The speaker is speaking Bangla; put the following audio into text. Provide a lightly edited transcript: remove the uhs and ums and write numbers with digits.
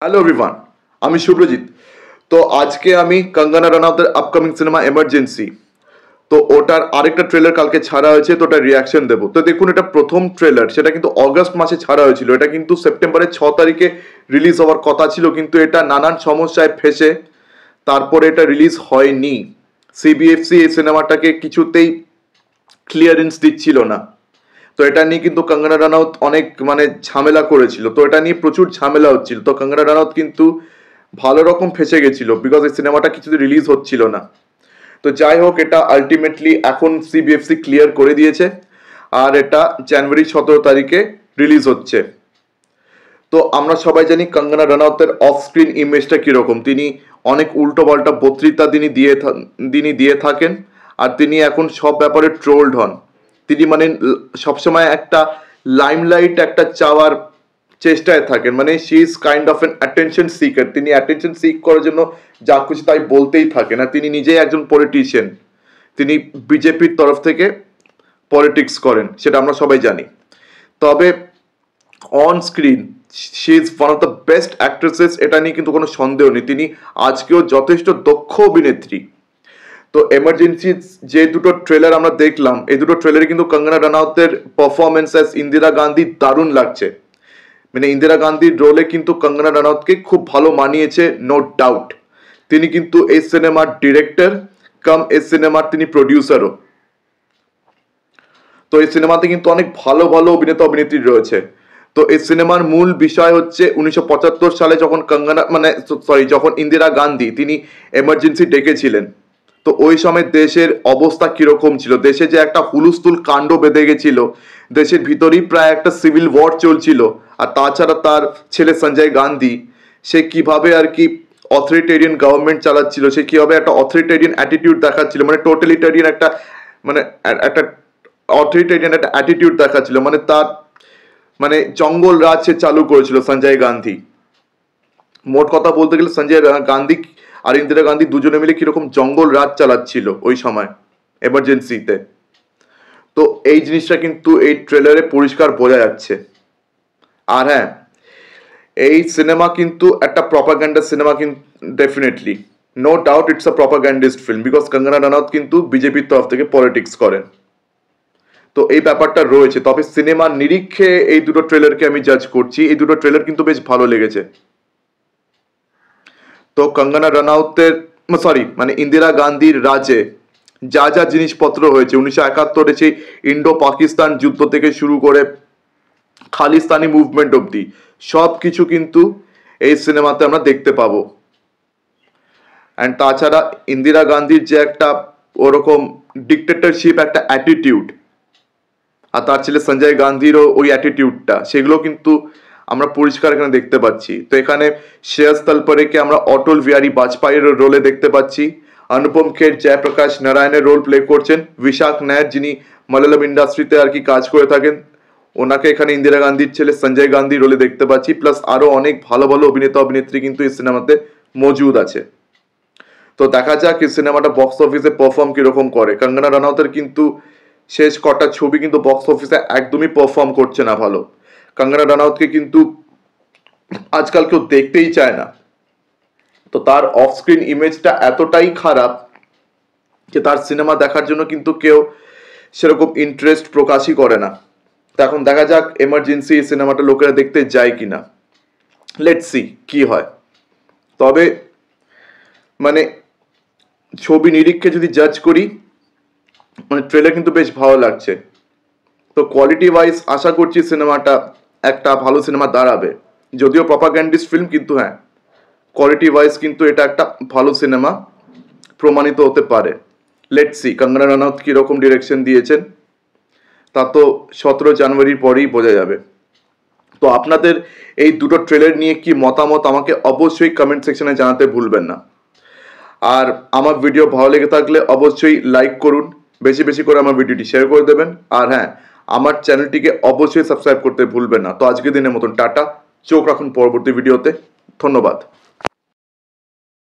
হ্যালো এভরিওয়ান, আমি শুভ্রজিৎ। তো আজকে আমি কঙ্গনা রানাউতের আপকামিং সিনেমা এমার্জেন্সি, তো ওটার আরেকটা ট্রেলার কালকে ছাড়া হয়েছে, তো ওটার রিয়াকশন দেবো। তো দেখুন, এটা প্রথম ট্রেলার, সেটা কিন্তু অগস্ট মাসে ছাড়া হয়েছিল। এটা কিন্তু সেপ্টেম্বরের 6 তারিখে রিলিজ হওয়ার কথা ছিল, কিন্তু এটা নানান সমস্যায় ফেসে তারপরে এটা রিলিজ হয়নি। সিবিএফসি এই সিনেমাটাকে কিছুতেই ক্লিয়ারেন্স দিচ্ছিল না। তো এটা নিয়ে কিন্তু কঙ্গনা রানাউত অনেক ঝামেলা করেছিল, তো এটা নিয়ে প্রচুর ঝামেলা হচ্ছিল। তো কঙ্গনা রানাউত কিন্তু ভালো রকম ফেসে গেছিল, বিকজ এই সিনেমাটা কিছুতে রিলিজ হচ্ছিল না। তো যাই হোক, এটা আলটিমেটলি এখন সিবিএফসি ক্লিয়ার করে দিয়েছে, আর এটা জানুয়ারি 17 তারিখে রিলিজ হচ্ছে। তো আমরা সবাই জানি কঙ্গনা রানাউতের অফ স্ক্রিন ইমেজটা কিরকম। তিনি অনেক উল্টো পাল্টা বক্তৃতা তিনি দিয়ে থাকেন, আর তিনি এখন সব ব্যাপারে ট্রোলড হন। তিনি সবসময় একটা লাইমলাইট একটা চাওয়ার চেষ্টায় থাকেন, she is kind of N attention seeker. তিনি অ্যাটেনশন সিক করার জন্য যা কিছু তাই বলতেই থাকেন। আর তিনি নিজেই একজন পলিটিশিয়ান, তিনি বিজেপির তরফ থেকে পলিটিক্স করেন, সেটা আমরা সবাই জানি। তবে on screen she is one of the best actresses, এটা নিয়ে কিন্তু কোনো সন্দেহ নেই। তিনি আজকেও যথেষ্ট দক্ষ অভিনেত্রী। তো এমার্জেন্সি যে দুটো ট্রেলার আমরা দেখলাম, এই দুটো ট্রেলারে কিন্তু কঙ্গনা রানাউতের পারফরমেন্স অ্যাজ ইন্দিরা গান্ধী দারুণ লাগছে। ইন্দিরা গান্ধীর রোলে কিন্তু কঙ্গনা রানাউতকে খুব ভালো মানিয়েছে, নো ডাউট। তিনি কিন্তু এই সিনেমার ডিরেক্টর কাম এই সিনেমার তিনি প্রডিউসারও। তো এই সিনেমাতে কিন্তু অনেক ভালো ভালো অভিনেতা অভিনেত্রী রয়েছে। তো এই সিনেমার মূল বিষয় হচ্ছে 1975 সালে যখন যখন ইন্দিরা গান্ধী তিনি এমার্জেন্সি ডেকেছিলেন, তো ওই সময় দেশের অবস্থা কিরকম ছিল। দেশে যে একটা হুলস্থুল কাণ্ড বেঁধে গেছিল, দেশের ভিতরেই প্রায় একটা সিভিল ওয়ার চলছিল। আর তাছাড়া তার ছেলে সঞ্জয় গান্ধী, সে কিভাবে আর কি অথরিটেরিয়ান গভর্নমেন্ট চালাচ্ছিল, সে কিভাবে একটা অথরিটেরিয়ান অ্যাটিটিউড দেখাচ্ছিল, টোটালিটারিয়ান একটা অথরিটেরিয়ান একটা অ্যাটিটিউড দেখাচ্ছিল। তার জঙ্গল রাজ সে চালু করেছিল সঞ্জয় গান্ধী। মোট কথা বলতে গেলে সঞ্জয় গান্ধী আর ইন্দিরা গান্ধী দুজনে মিলে কিরকম জঙ্গল রাজ চালাচ্ছিল ওই সময় এমার্জেন্সিতে। তো এই জিনিসটা কিন্তু এই ট্রেলারে পরিষ্কার বোঝা যাচ্ছে। আর হ্যাঁ, এই সিনেমা কিন্তু একটা প্রপাগান্ডা সিনেমা, কিন্তু definitely no doubt it's a propagandist film, because Kangana Ranaut কিন্তু বিজেপির তরফ থেকে পলিটিক্স করেন। তো এই ব্যাপারটা রয়েছে। তবে সিনেমার নিরীক্ষে এই দুটো ট্রেলারকে আমি জাজ করছি, এই দুটো ট্রেলার কিন্তু বেশ ভালো লেগেছে। তো কঙ্গনা রানাউতের ইন্দিরা গান্ধীর রাজে যা যা জিনিসপত্র হয়েছে 1971 সেই ইন্ডো পাকিস্তান যুদ্ধ থেকে শুরু করে খালিস্তানি মুভমেন্ট অবধি সব কিছু কিন্তু এই সিনেমাতে আমরা দেখতে পাবো। অ্যান্ড তাছাড়া ইন্দিরা গান্ধীর যে একটা ওরকম ডিক্টেটরশিপ একটা অ্যাটিটিউড, আর তার ছেলে সঞ্জয় গান্ধীরও ওই অ্যাটিটিউডটা, সেগুলো কিন্তু আমরা পরিষ্কার এখানে দেখতে পাচ্ছি। তো এখানে শ্রেয়স তলপরেকে আমরা অটল বিহারী বাজপেয়ীর রোলে দেখতে পাচ্ছি। অনুপম খের জয়প্রকাশ নারায়ণের রোল প্লে করছেন। বিশাখ নায়ার, যিনি মালায়ালাম ইন্ডাস্ট্রিতে আর কি কাজ করে থাকেন, ওনাকে এখানে ইন্দিরা গান্ধীর ছেলে সঞ্জয় গান্ধী রোলে দেখতে পাচ্ছি। প্লাস আরো অনেক ভালো ভালো অভিনেতা অভিনেত্রী কিন্তু এই সিনেমাতে মজুদ আছে। তো দেখা যাক এই সিনেমাটা বক্স অফিসে পারফর্ম কিরকম করে। কঙ্গনা রানাউতের কিন্তু শেষ কটা ছবি কিন্তু বক্স অফিসে একদমই পারফর্ম করছে না ভালো। কঙ্গনা রানাউতকে কিন্তু আজকাল কেউ দেখতেই চায় না। তো তার অফ স্ক্রিন ইমেজটা এতটাই খারাপ যে তার সিনেমা দেখার জন্য কিন্তু কেউ সেরকম ইন্টারেস্ট প্রকাশই করে না। তো এখন দেখা যাক এমার্জেন্সি এই সিনেমাটা লোকেরা দেখতে যায় কিনা, লেটস সি কি হয়। তবে ছবি নিরীক্ষে যদি জাজ করি, ট্রেলার কিন্তু বেশ ভালো লাগছে। তো কোয়ালিটি ওয়াইজ আশা করছি সিনেমাটা একটা ভালো সিনেমা দাঁড়াবে, যদিও প্রপাগান্ডিস্ট ফিল্ম, কিন্তু হ্যাঁ কোয়ালিটি ওয়াইজ কিন্তু এটা একটা ভালো সিনেমা প্রমাণিত হতে পারে। লেটস সি কঙ্গনা রানাউত কীরকম ডিরেকশন দিয়েছেন তা তো 17 জানুয়ারির পরেই বোঝা যাবে। তো আপনাদের এই দুটো ট্রেলার নিয়ে কি মতামত আমাকে অবশ্যই কমেন্ট সেকশনে জানাতে ভুলবেন না। আর আমার ভিডিও ভালো লেগে থাকলে অবশ্যই লাইক করুন, বেশি বেশি করে আমার ভিডিওটি শেয়ার করে দেবেন। আর হ্যাঁ, আমার চ্যানেলটিকে অবশ্যই সাবস্ক্রাইব করতে ভুলবেন না। তো আজকের দিনের মতন টাটা, চোখ রাখুন পরবর্তী ভিডিওতে। ধন্যবাদ।